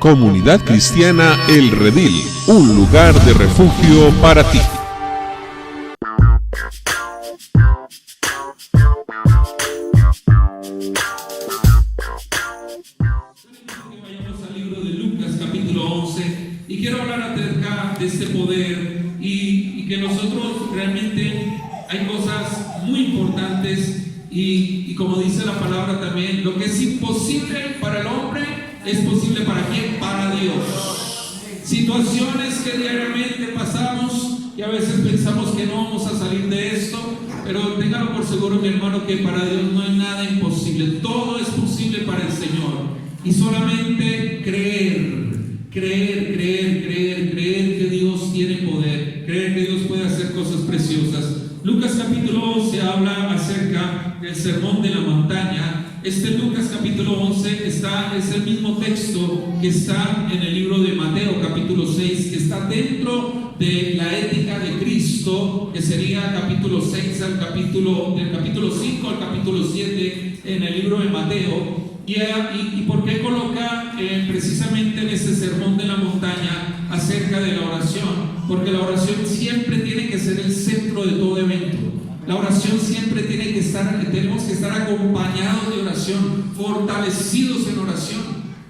Comunidad Cristiana El Redil, un lugar de refugio para ti. Vayamos al libro de Lucas, capítulo 11, y quiero hablar acerca de este poder y que nosotros realmente hay cosas muy importantes y como dice la palabra también, lo que es imposible para el hombre es posible para ¿quién? Para Dios. Situaciones que diariamente pasamos y a veces pensamos que no vamos a salir de esto, pero téngalo por seguro, mi hermano, que para Dios no hay nada imposible. Todo es posible para el Señor. Y solamente creer que Dios tiene poder, creer que Dios puede hacer cosas preciosas. Lucas capítulo 11 habla acerca del sermón de la montaña. Lucas capítulo 11 es el mismo texto que está en el libro de Mateo capítulo 6, que está dentro de la ética de Cristo, que sería capítulo 6 del capítulo 5 al capítulo 7 en el libro de Mateo. ¿Y por qué coloca precisamente en este sermón de la montaña acerca de la oración? Porque la oración siempre tiene que ser el centro de todo evento. La oración siempre tenemos que estar acompañados de oración, fortalecidos en oración.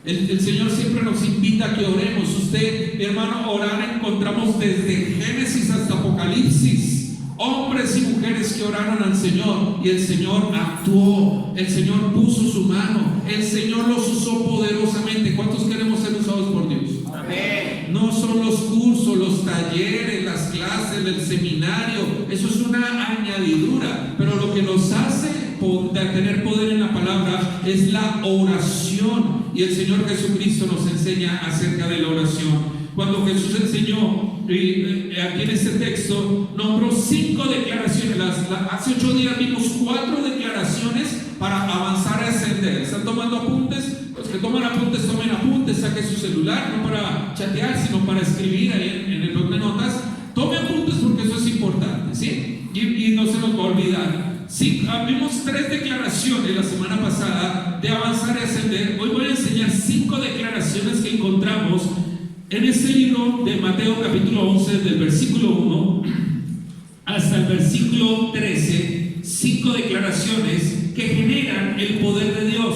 El Señor siempre nos invita a que oremos. Usted, mi hermano, orar encontramos desde Génesis hasta Apocalipsis. Hombres y mujeres que oraron al Señor y el Señor actuó, el Señor puso su mano, el Señor los usó poderosamente. ¿Cuántos queremos ser usados por Dios? Amén. No son los cursos, los talleres, las clases, el seminario, eso es una añadidura, pero lo que nos hace tener poder en la palabra es la oración, y el Señor Jesucristo nos enseña acerca de la oración. Cuando Jesús enseñó, aquí en este texto, nombró 5 declaraciones. Hace 8 días vimos 4 declaraciones para avanzar a ascender. ¿Están tomando apuntes? Los que toman apuntes, tomen apuntes, saquen su celular, no para chatear, sino para escribir ahí en el bloc de notas. Tome apuntes porque eso es importante, ¿sí? Y no se nos va a olvidar. Sí, vimos 3 declaraciones la semana pasada de avanzar y ascender. Hoy voy a enseñar 5 declaraciones que encontramos en este libro de Mateo capítulo 11, del versículo 1 hasta el versículo 13, 5 declaraciones que generan el poder de Dios,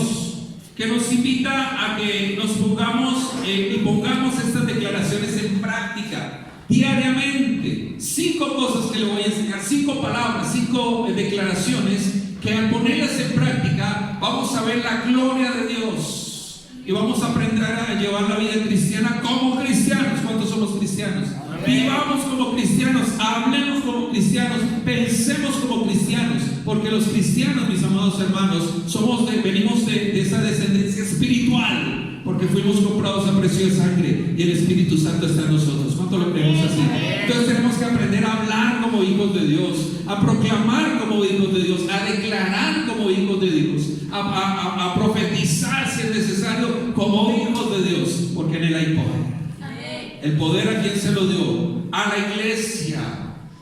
que nos invita a que nos pongamos y pongamos estas declaraciones en práctica diariamente. 5 cosas que le voy a enseñar, 5 palabras, 5 declaraciones que al ponerlas en práctica vamos a ver la gloria de Dios. Y vamos a aprender a llevar la vida cristiana como cristianos. ¿Cuántos somos cristianos? Amén. Vivamos como cristianos, hablemos como cristianos, pensemos como cristianos, porque los cristianos, mis amados hermanos, venimos de esa descendencia espiritual, porque fuimos comprados a precio de sangre y el Espíritu Santo está en nosotros. ¿Cuánto lo creemos así? Entonces tenemos que aprender a hablar como hijos de Dios, a proclamar como hijos de Dios, a declarar como hijos de Dios, a profetizar si es necesario como hijos de Dios, porque en Él hay poder. El poder, ¿a quién se lo dio? A la iglesia.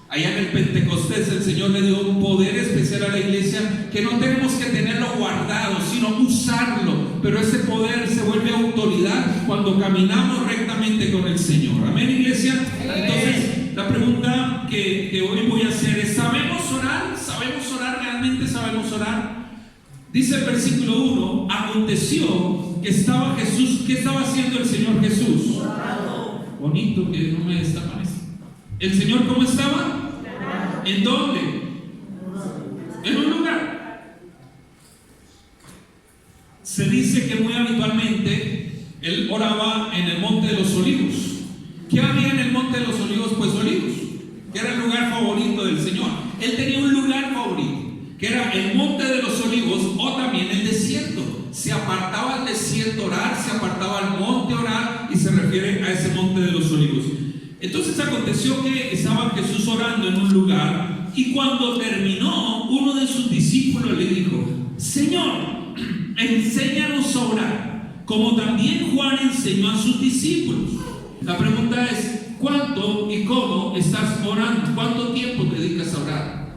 Allá en el Pentecostés el Señor le dio un poder especial a la iglesia, que no tenemos que tenerlo guardado, sino usarlo. Pero ese poder se vuelve autoridad cuando caminamos rectamente con el Señor. Amén, iglesia. Entonces la pregunta que hoy voy a hacer es: ¿sabemos orar? ¿Sabemos orar? ¿Realmente sabemos orar? Dice el versículo 1: aconteció que estaba Jesús. ¿Qué estaba haciendo el Señor Jesús? Bonito que no me destapan esto. ¿El Señor cómo estaba? ¿En dónde? En un lugar. Se dice que muy habitualmente Él oraba en el Monte de los Olivos. ¿Qué había en el Monte de los Olivos? Pues olivos, que era el lugar favorito del Señor. Él tenía un lugar favorito, que era el Monte de los Olivos, o también el desierto. Se apartaba al desierto a orar, se apartaba al monte a orar, y se refiere a ese Monte de los Olivos. Entonces aconteció que estaba Jesús orando en un lugar, y cuando terminó, uno de sus discípulos le dijo: Señor, enséñanos a orar, como también Juan enseñó a sus discípulos. La pregunta es: ¿cuánto y cómo estás orando? ¿Cuánto tiempo te dedicas a orar?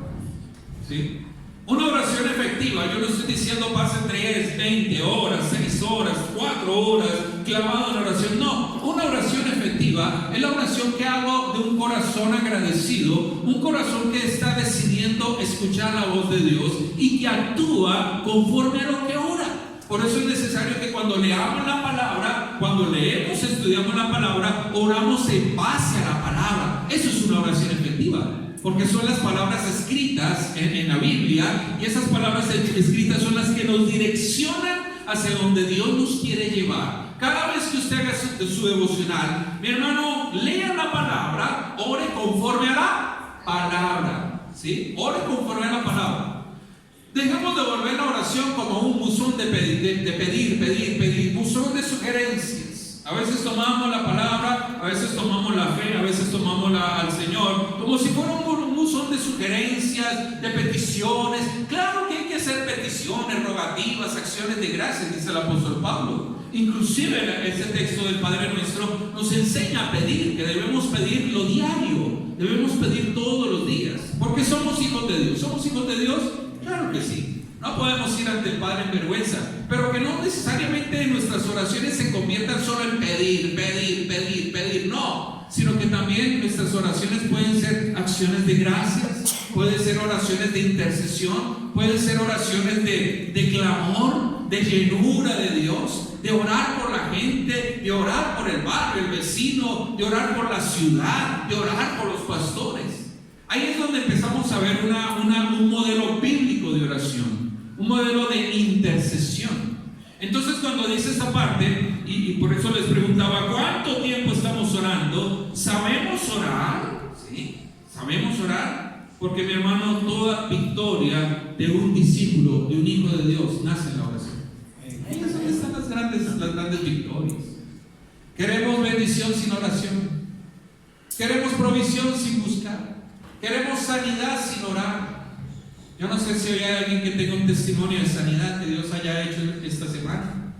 ¿Sí? Una oración efectiva, yo no estoy diciendo pase 3, 20 horas, 6 horas, 4 horas, clavado en la oración. No, una oración efectiva es la oración que hago de un corazón agradecido, un corazón que está decidiendo escuchar la voz de Dios y que actúa conforme a lo que ora. Por eso es necesario que cuando leamos la palabra, cuando leemos, estudiamos la palabra, oramos en base a la palabra. Eso es una oración efectiva, porque son las palabras escritas en la Biblia, y esas palabras escritas son las que nos direccionan hacia donde Dios nos quiere llevar. Cada vez que usted haga su devocional, mi hermano, lea la palabra, ore conforme a la palabra, ¿sí? Ore conforme a la palabra. Dejemos de volver la oración como un buzón de pedir, buzón de sugerencias. A veces tomamos la palabra, a veces tomamos la fe, a veces tomamos al Señor como si fuera un buzón de sugerencias, de peticiones. Claro que hay que hacer peticiones, rogativas, acciones de gracias, dice el apóstol Pablo. Inclusive ese texto del Padre Nuestro nos enseña a pedir, que debemos pedir lo diario, debemos pedir todos los días, porque somos hijos de Dios. ¿Somos hijos de Dios? Claro que sí. No podemos ir ante el Padre en vergüenza, pero que no necesariamente nuestras oraciones se conviertan solo en pedir, no, sino que también nuestras oraciones pueden ser acciones de gracias, pueden ser oraciones de intercesión, pueden ser oraciones de clamor, de llenura de Dios, de orar por la gente, de orar por el barrio, el vecino, de orar por la ciudad, de orar por los pastores. Ahí es donde empezamos a ver un modelo bíblico de oración, un modelo de intercesión. Entonces, cuando dice esta parte, y por eso les preguntaba, ¿cuánto tiempo estamos orando? ¿Sabemos orar? ¿Sí? ¿Sabemos orar? Porque, mi hermano, toda victoria de un discípulo, de un hijo de Dios, nace en la oración. Ahí es donde están las grandes victorias. Queremos bendición sin oración. Queremos provisión sin buscar. Queremos sanidad sin orar. Yo no sé si hay alguien que tenga un testimonio de sanidad que Dios haya hecho esta semana.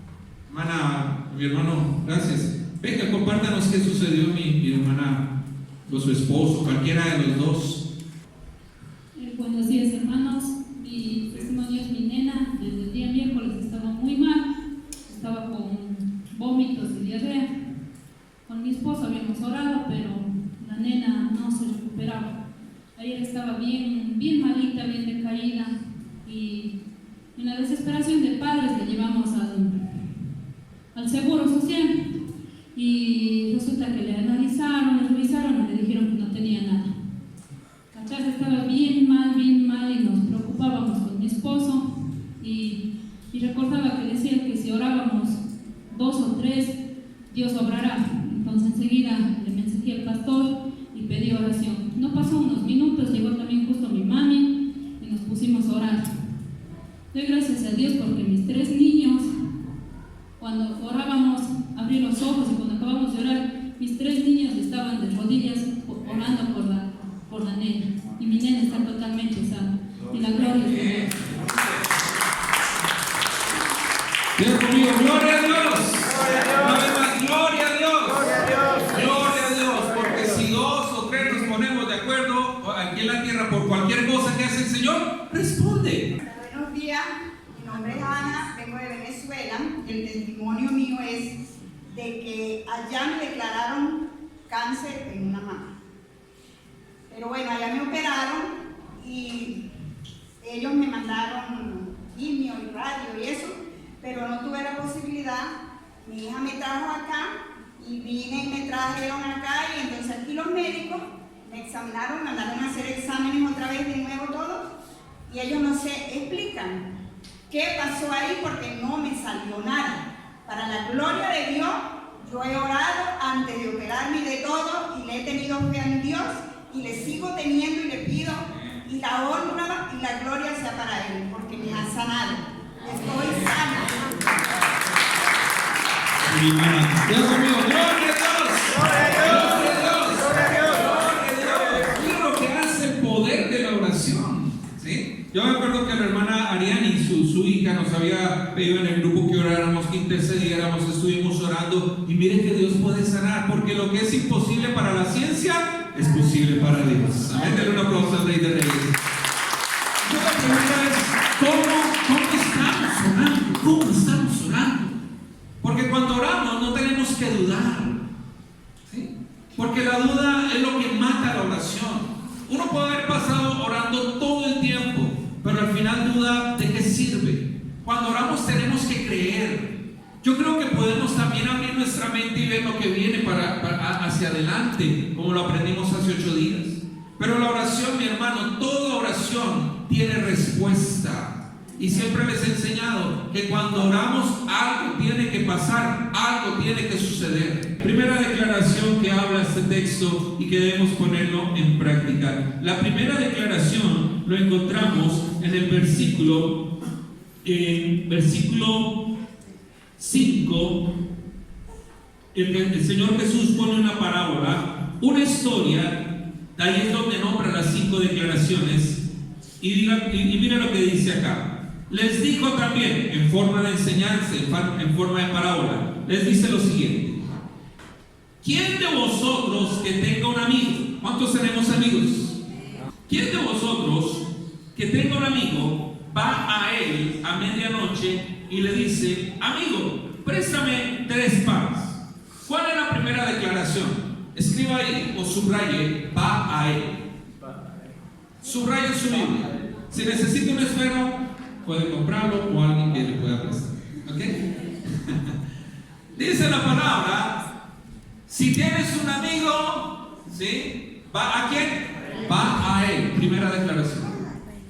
Mi hermano, gracias. Venga, compártanos qué sucedió mi hermana con su esposo, cualquiera de los dos. Buenos días, hermanos. Mi testimonio es mi nena. Desde el día miércoles estaba muy mal. Estaba con vómitos y diarrea. Con mi esposo habíamos orado, pero la nena no se recuperaba. Ayer estaba bien malita, bien decaída, y en la desesperación de padres le llevamos al Seguro Social, y resulta que le analizaron, le revisaron y le dijeron que no tenía nada. La casa estaba bien mal, y nos preocupábamos con mi esposo, y recordaba que decía que si orábamos 2 o 3, Dios obrará. Entonces enseguida le mensajé al pastor y pedí oración. No pasó unos minutos, llegó también justo mi mami y nos pusimos a orar. Doy gracias a Dios porque mis 3 niños, cuando orábamos, abrí los ojos, y cuando acabamos de orar, mis 3 niños estaban de rodillas orando por la nena, y mi nena está totalmente sana. Y la gloria de Dios. Dios conmigo, gloria a Dios. Una vez más, gloria a Dios. Gloria a Dios, porque si 2 o 3 nos ponemos de acuerdo aquí en la tierra por cualquier cosa que hace el Señor, responde. Buenos días, mi nombre es Ana, vengo de Venezuela, y el testimonio mío es de que allá me declararon cáncer en una mama. Pero bueno, allá me operaron y ellos me mandaron quimio y radio y eso, pero no tuve la posibilidad. Mi hija me trajo acá y vine y me trajeron acá, y entonces aquí los médicos me examinaron, mandaron a hacer exámenes otra vez de nuevo todos, y ellos no se explican qué pasó ahí porque no me salió nada. Para la gloria de Dios, yo he orado antes de operarme y de todo, y le he tenido fe en Dios, y le sigo teniendo, y le pido, y la honra y la gloria sea para Él, porque me ha sanado. Estoy sana. Dios mío, gloria a Dios. Gloria a Dios. Gloria a Dios. Mira lo que hace el poder de la oración. ¿Sí? Yo me acuerdo que la hermana Ariani, su hija, nos había pedido en el grupo que oráramos, que intercediéramos, estuvimos orando, y miren que Dios puede sanar, porque lo que es imposible para la ciencia es posible para Dios. Amén. Denle un aplauso al Rey de Reyes. Yo la pregunta es, ¿cómo estamos orando? ¿Cómo estamos orando? Porque cuando oramos no tenemos que dudar, ¿sí? Porque la duda es lo que mata la oración. Uno puede haber pasado orando todo el tiempo, pero al final duda de qué sirve. Cuando oramos tenemos que creer. Yo creo que podemos también abrir nuestra mente y ver lo que viene hacia adelante, como lo aprendimos hace 8 días. Pero la oración, mi hermano, toda oración tiene respuesta. Y siempre les he enseñado que cuando oramos algo tiene que pasar, algo tiene que suceder. Primera declaración que habla este texto y que debemos ponerlo en práctica. La primera declaración lo encontramos en el versículo 5. El Señor Jesús pone una parábola, una historia. Ahí es donde nombra las 5 declaraciones. Y mira lo que dice acá. Les dijo también, en forma de enseñanza, en forma de parábola, les dice lo siguiente: ¿quién de vosotros que tenga un amigo? ¿Cuántos tenemos amigos? ¿Quién de vosotros que tenga un amigo va a él a medianoche y le dice: amigo, préstame 3 panes? ¿Cuál es la primera declaración? Escriba ahí o subraye: va a él. Subraye su Biblia. Si necesita un esfero, puede comprarlo o alguien que le pueda prestar. ¿Ok? Dice la palabra: si tienes un amigo, ¿sí? ¿Va a quién? Va a él. Primera declaración.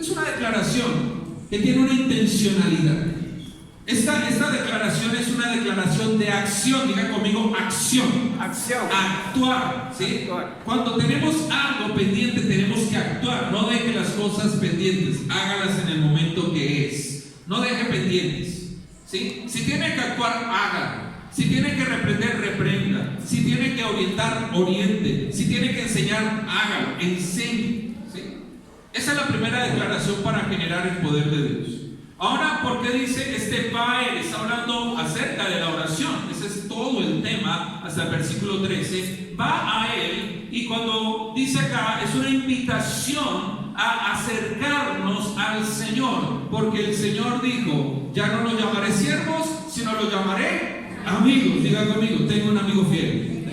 Es una declaración que tiene una intencionalidad. Esta declaración es una declaración de acción. Diga conmigo: acción. Acción. Actuar, ¿sí? Actuar. Cuando tenemos algo pendiente tenemos que actuar. No deje las cosas pendientes, hágalas en el momento que es. No deje pendientes, ¿sí? Si tiene que actuar, hágalo. Si tiene que reprender, reprenda. Si tiene que orientar, oriente. Si tiene que enseñar, hágalo, enseñe, ¿sí? Esa es la primera declaración para generar el poder de Dios. Ahora, ¿por qué dice va a él? Está hablando acerca de la oración. Ese es todo el tema hasta el versículo 13. Va a él, y cuando dice acá, es una invitación a acercarnos al Señor, porque el Señor dijo: ya no los llamaré siervos, sino los llamaré amigos. Diga conmigo: tengo un amigo fiel.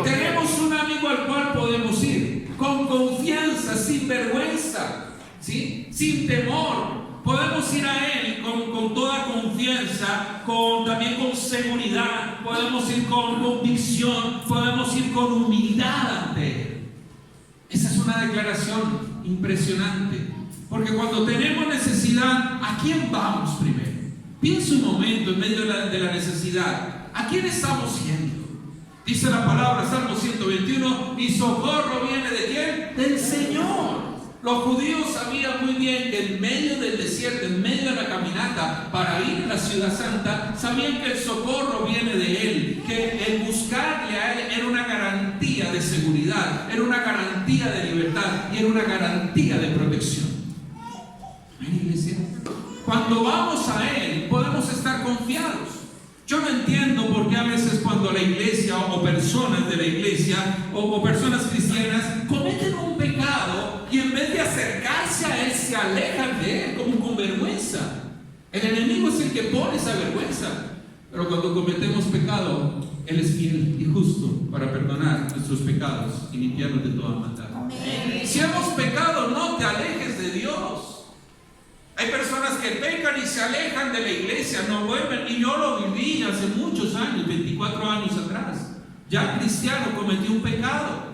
Tenemos un amigo al cual podemos ir con confianza, sin vergüenza, ¿sí? Sin temor. Podemos ir a Él con toda confianza, también con seguridad. Podemos ir con convicción, podemos ir con humildad ante Él. Esa es una declaración impresionante, porque cuando tenemos necesidad, ¿a quién vamos primero? Piensa un momento en medio de la necesidad. ¿A quién estamos yendo? Dice la palabra, Salmo 121: mi socorro viene ¿de quién? Del Señor. Los judíos sabían muy bien que en medio del desierto, en medio de la caminata para ir a la ciudad santa, sabían que el socorro viene de Él, que el buscarle a Él era una garantía de seguridad, era una garantía de libertad y era una garantía de protección. ¿Ven, iglesia? Cuando vamos a Él podemos estar confiados. Yo no entiendo por qué a veces cuando la iglesia o personas de la iglesia o personas cristianas cometen un pecado y en vez de acercarse a Él se alejan de Él como con vergüenza. El enemigo es el que pone esa vergüenza. Pero cuando cometemos pecado, Él es fiel y justo para perdonar nuestros pecados y limpiarnos de toda maldad. Si hemos pecado, no te alejes de Dios. Hay personas que pecan y se alejan de la iglesia, no vuelven, y yo lo viví hace muchos años, 24 años atrás. Ya cristiano, cometí un pecado,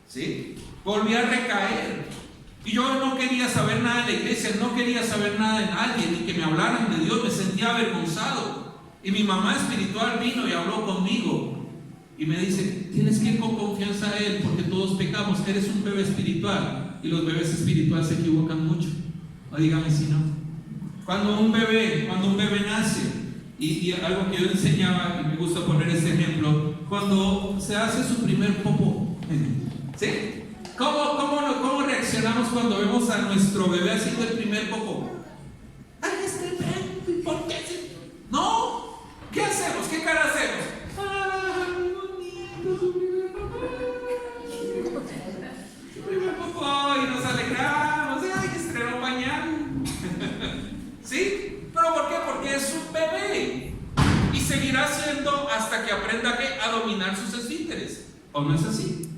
¿sí? Volví a recaer, y yo no quería saber nada de la iglesia, no quería saber nada de nadie, ni que me hablaran de Dios, me sentía avergonzado. Y mi mamá espiritual vino y habló conmigo, y me dice: tienes que ir con confianza a Él, porque todos pecamos, eres un bebé espiritual, y los bebés espirituales se equivocan mucho. O dígame si no. Cuando un bebé nace, y algo que yo enseñaba, y me gusta poner este ejemplo, cuando se hace su primer popó, ¿sí? ¿Cómo reaccionamos cuando vemos a nuestro bebé haciendo el primer popó? ¡Ay, este bebé! ¿Por qué? No, ¿qué hacemos? ¿Qué cara hacemos? ¡Ay, bonito! Su primer popó, y nos alegramos. ¡Ay, estrenó pañal! ¿Sí? ¿Pero por qué? Porque es un bebé y seguirá siendo hasta que que aprenda a dominar sus esfínteres. ¿O no es así?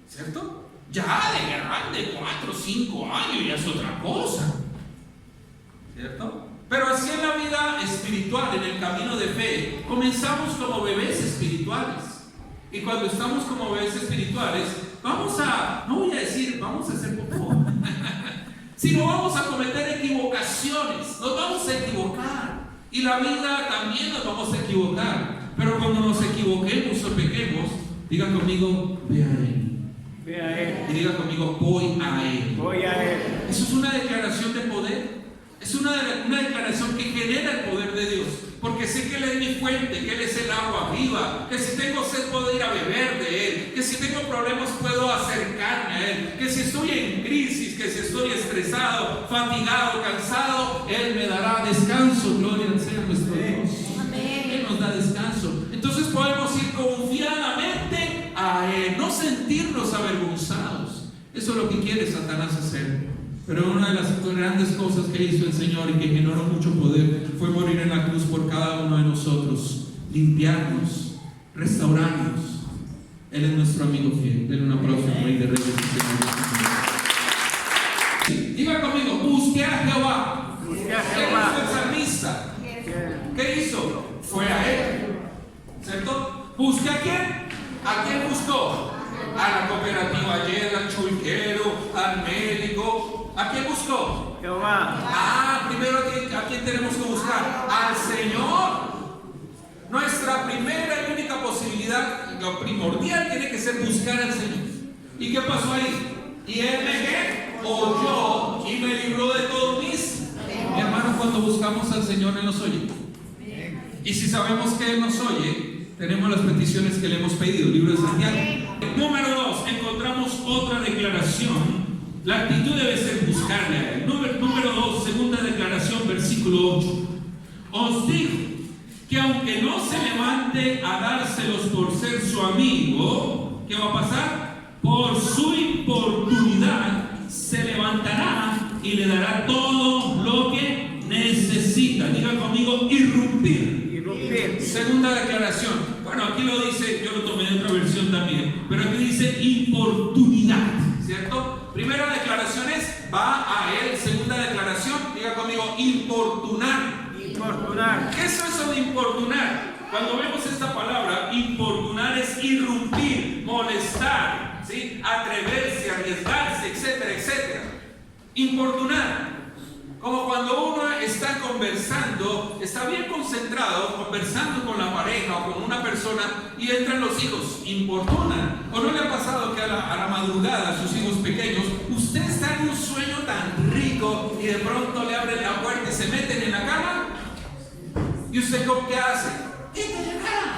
¿Cierto? Ya de grande, 4 o 5 años, ya es otra cosa. ¿Cierto? Pero así en la vida espiritual, en el camino de fe, comenzamos como bebés espirituales. Y cuando estamos como bebés espirituales, no voy a decir, vamos a hacer popó, sino vamos a cometer equivocaciones, nos vamos a equivocar. Y la vida también nos vamos a equivocar. Pero cuando nos equivoquemos o pequemos, diga conmigo, ve a Él. Ve a Él. Y diga conmigo, voy a Él. Voy a Él. Eso es una declaración de poder. Es una declaración que genera el poder de Dios. Porque sé que Él es mi fuente, que Él es el agua viva, que si tengo sed puedo ir a beber de Él, que si tengo problemas puedo acercarme a Él, que si estoy en crisis, que si estoy estresado, fatigado, cansado, Él me dará descanso. Gloria sea nuestro Dios. Él nos da descanso. Entonces podemos ir confiadamente a Él, no sentirnos avergonzados. Eso es lo que quiere Satanás hacer. Pero una de las grandes cosas que hizo el Señor y que generó mucho poder fue morir en la cruz por cada uno de nosotros, limpiarnos, restaurarnos. Él es nuestro amigo fiel. Denle un aplauso al Rey de Reyes y Señor. Diga conmigo, busqué a Jehová. Busqué a ¿Qué Jehová. hizo el salmista? ¿Qué hizo? Fue a Él. ¿Cierto? ¿Busqué a quién? ¿A quién buscó? A la cooperativa ayer, al chulquero, al médico. ¿A quién buscó? Jehová. Primero ¿a quién tenemos que buscar? Al Señor. Nuestra primera y única posibilidad, lo primordial tiene que ser buscar al Señor. ¿Y qué pasó ahí? Y Él me oyó y me libró de todos mis. Mi hermano, cuando buscamos al Señor, Él nos oye. Y si sabemos que Él nos oye, tenemos las peticiones que le hemos pedido. Libro de Santiago. Número 2, encontramos otra declaración. La actitud debe ser buscarle a Él. Número 2, segunda declaración, versículo 8. Os digo que aunque no se levante a dárselos por ser su amigo, ¿qué va a pasar? Por su importunidad se levantará y le dará todo lo que necesita. Diga conmigo, irrumpir. Segunda declaración. Bueno, aquí lo dice, yo lo tomé de otra versión también, pero aquí dice importunidad, ¿cierto? Primera declaración es, va a Él. Segunda declaración, diga conmigo, importunar. ¿Qué es eso de importunar? Cuando vemos esta palabra, importunar es irrumpir, molestar, ¿sí? Atreverse, arriesgarse, etcétera, etcétera. Importunar. Como cuando uno está conversando, está bien concentrado, conversando con la pareja o con una persona y entran los hijos, importunan. ¿O no le ha pasado que a la madrugada a sus hijos pequeños, usted está en un sueño tan rico y de pronto le abren la puerta y se meten en la cama? ¿Y usted qué hace?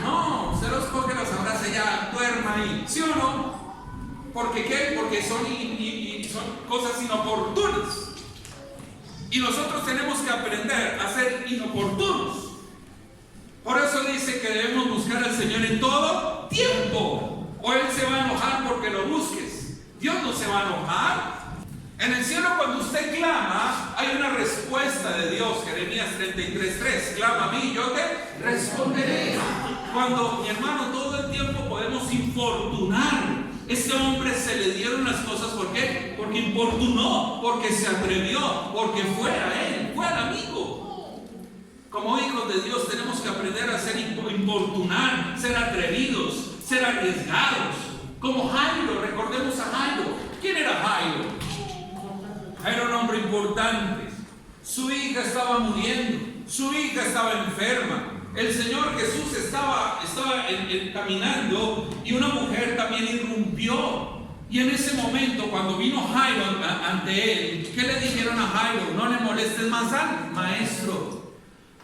No, se los coge, los abraza, ya duerma ahí. ¿Sí o no? ¿Por qué? Porque son cosas inoportunas. Y nosotros tenemos que aprender a ser inoportunos. Por eso dice que debemos buscar al Señor en todo tiempo. O Él se va a enojar porque lo busques. Dios no se va a enojar. En el cielo, cuando usted clama, hay una respuesta de Dios. Jeremías 33:3. Clama a mí, yo te responderé. Cuando, mi hermano, todo el tiempo podemos infortunar. Este hombre se le dieron las cosas, ¿por qué? Porque importunó, porque se atrevió, porque fue a Él, fue al amigo. Como hijos de Dios tenemos que aprender a ser importunar, ser atrevidos, ser arriesgados. Como Jairo, recordemos a Jairo. ¿Quién era Jairo? Jairo era un hombre importante. Su hija estaba muriendo, su hija estaba enferma. El Señor Jesús estaba caminando y una mujer también irrumpió. Y en ese momento, cuando vino Jairo ante él, ¿qué le dijeron a Jairo? No le molestes más al maestro.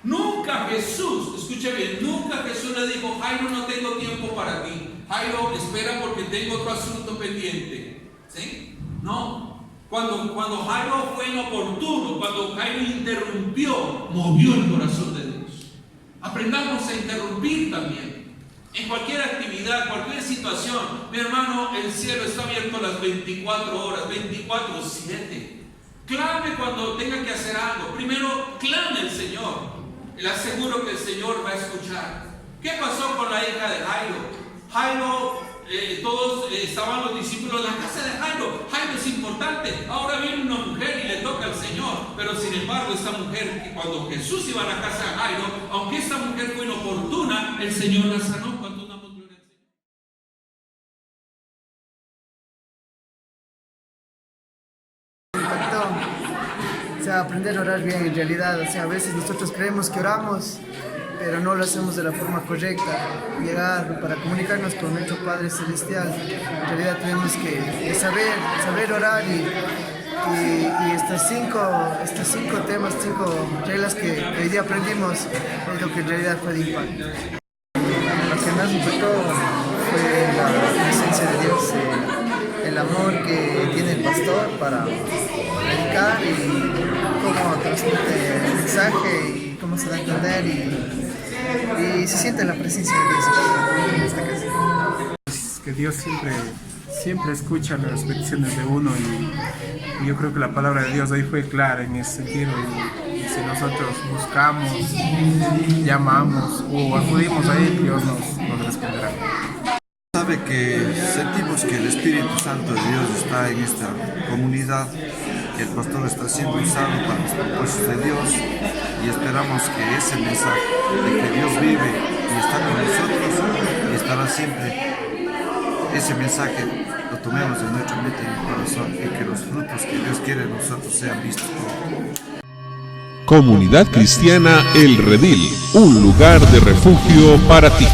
Nunca Jesús, escuche bien, nunca Jesús le dijo, Jairo, no tengo tiempo para ti. Jairo, espera porque tengo otro asunto pendiente. ¿Sí? No. Cuando Jairo fue inoportuno, cuando Jairo interrumpió, movió el corazón de Dios. Aprendamos a interrumpir también. En cualquier actividad, cualquier situación, mi hermano, el cielo está abierto las 24 horas, 24/7. Clame cuando tenga que hacer algo. Primero, clame al Señor. Le aseguro que el Señor va a escuchar. ¿Qué pasó Jairo, todos estaban los discípulos en la casa de Jairo. Jairo es importante. Ahora viene una mujer y le toca al Señor. Pero sin embargo, esta mujer, cuando Jesús iba a la casa de Jairo, aunque esta mujer fue inoportuna, el Señor la sanó. Cuando damos gloria al Señor. O sea, aprender a orar bien en realidad. O sea, a veces nosotros creemos que oramos, pero no lo hacemos de la forma correcta. Llegar para comunicarnos con nuestro Padre Celestial, en realidad tenemos que saber orar y estos cinco temas, 5 reglas que hoy día aprendimos es lo que en realidad fue de impacto. Lo que más me impactó fue la presencia de Dios, el amor que tiene el pastor para predicar y cómo transmite el mensaje y cómo se da a entender y se siente la presencia de Dios en esta casa. Que Dios siempre escucha las peticiones de uno y yo creo que la palabra de Dios hoy fue clara en ese sentido y si nosotros buscamos, llamamos o acudimos a Él, Dios nos responderá. Sabe que sentimos que el Espíritu Santo de Dios está en esta comunidad, que el pastor está siendo usado para los propósitos de Dios y esperamos que ese mensaje de que Dios vive y está con nosotros y estará siempre, ese mensaje lo tomemos en nuestra mente y en el corazón y que los frutos que Dios quiere en nosotros sean vistos. Comunidad Cristiana El Redil, un lugar de refugio para ti.